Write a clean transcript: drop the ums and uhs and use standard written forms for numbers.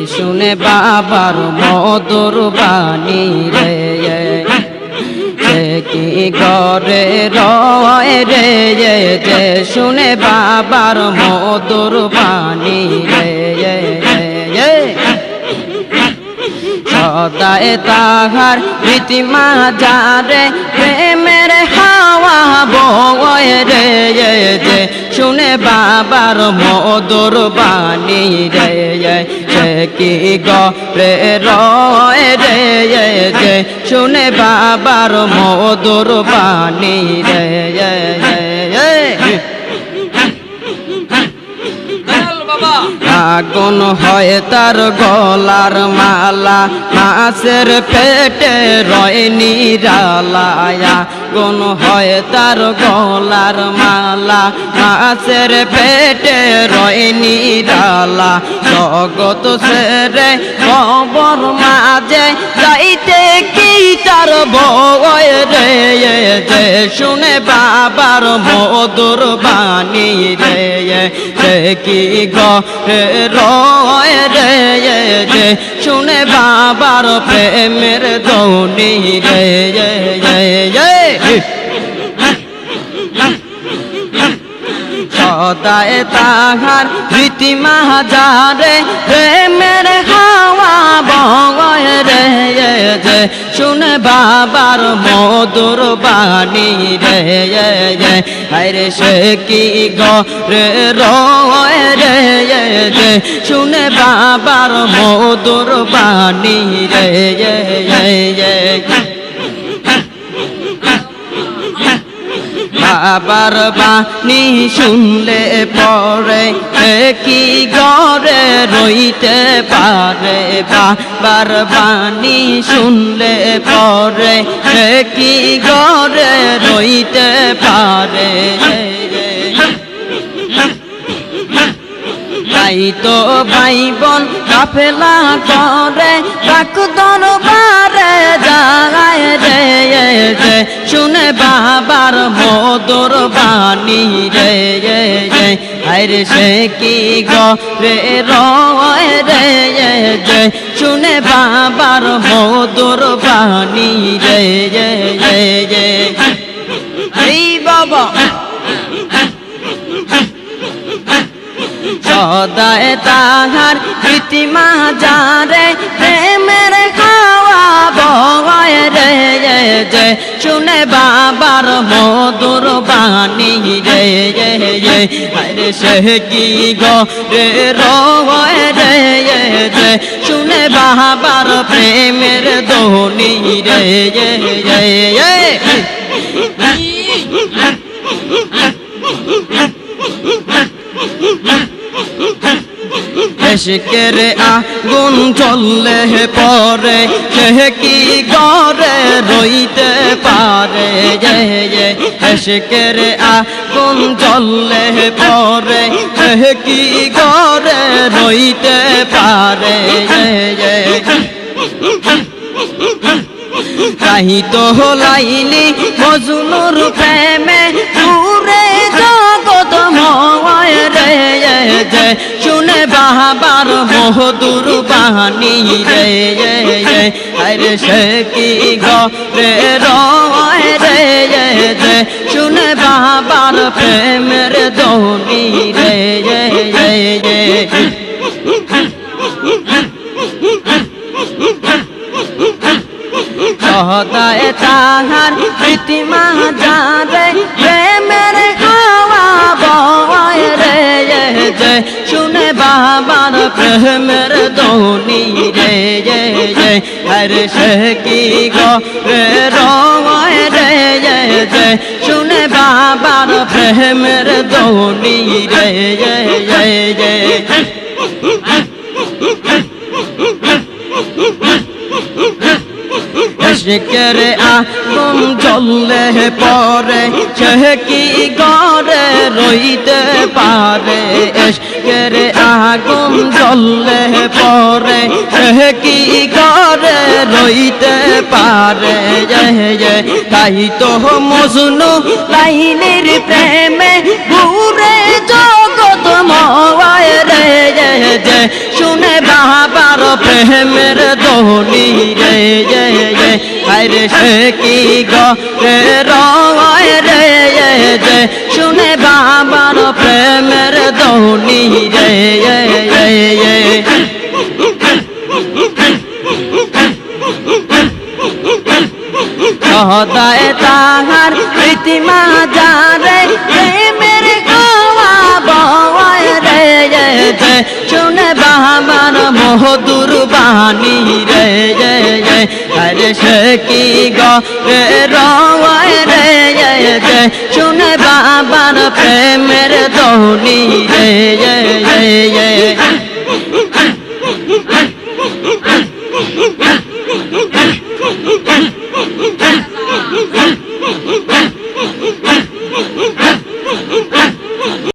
শুনে বাবার মধুর বাণী রে সে কি ঘরে রয় রে যে শুনে বাবার মধুর বাণী রে সদায় তাহার রীতিমা যারে প্রেমের হাওয়া বয় রে যে শুনে বাবার মধুর বাণী রে সে কি ঘরে রয় রে যে শুনে বাবার মধুর বাণী রে আগুন হয় তার গলার মালা মাছের পেটে রয় নিরালায়া আগুন হয় তার গলার মালা মাছের পেটে রয় নিরালা জগৎ সেরে কবর মাঝে যাইতে কি তার ভয় রে যে শুনে বাবার মধুর বাণী রে সে কি ঘরে রয় রে যে শুনে বাবার প্রেমের ধ্বনি রে সদায় তাহার রীতিমা যারে প্রেমের হাওয়া বয় রে যে শুনে বাবার মধুর বাণী রে আরে সে কি ঘরে রয় রে যে শুনে বাবার মধুর বাণী রে বাবার বাণী শুনলে পরে কি ঘরে রইতে পারে বাবার বাণী শুনলে পরে কি ঘরে রইতে পারে তাই তো ভাই বোন কাফেলা করে ডাক দরবারে যায় রে যে শুনে বাবার মধুর বাণী রে আরে সে কি ঘরে রয় রে যে শুনে বাবার মধুর বাণী রে এই বাবা সদায় তাহার রীতিমা যারে প্রেমের হাওয়া বয় রে যে শুনে বাবার মধুর বাণী রে আরে সে কি ঘরে রয় রে যে শুনে বাবার প্রেমের ধ্বনি রে এশকের আগুন জ্বললে পরে সে কি ঘরে রইতে পারে এশকের আগুন জ্বললে পরে সে কি ঘরে রইতে পারে তাই তো লাইলি মজনুর প্রেমে পুরে জগৎ ময় রে যে শুনে বাবার মধুর বাণী রে আরে সে কি ঘরে রয় রে যে শুনে বাবার প্রেমের ধ্বনি রে সদায় তাহার রীতিমা যারে প্রেমের হাওয়া বয় রে যে শুনে বাবার প্রেমের ধ্বনি রে আরে সে কি ঘরে রয় রে যে শুনে বাবার প্রেমের ধ্বনি রে এশকের আগুন জ্বললে পরে সে কি ঘরে রইতে পারে এশকের আগুন জ্বললে পরে সে কি ঘরে রইতে পারে তাই তো মজনু লাইলির প্রেমে ঘুরে জগৎ ময় রে যে শুনে প্রেমের ধ্বনি রে আরে সে কি গে রয় রে যে শুনে বাবার প্রেমের ধ্বনি রে সদায় তাহার প্রীতিমা যারে প্রেমের গোয়া বয় রে যে শুনে বাবার মধুর বাণী রে আরে সে কি গে রয় রে যে শুনে বাবার প্রেমের ধ্বনি রে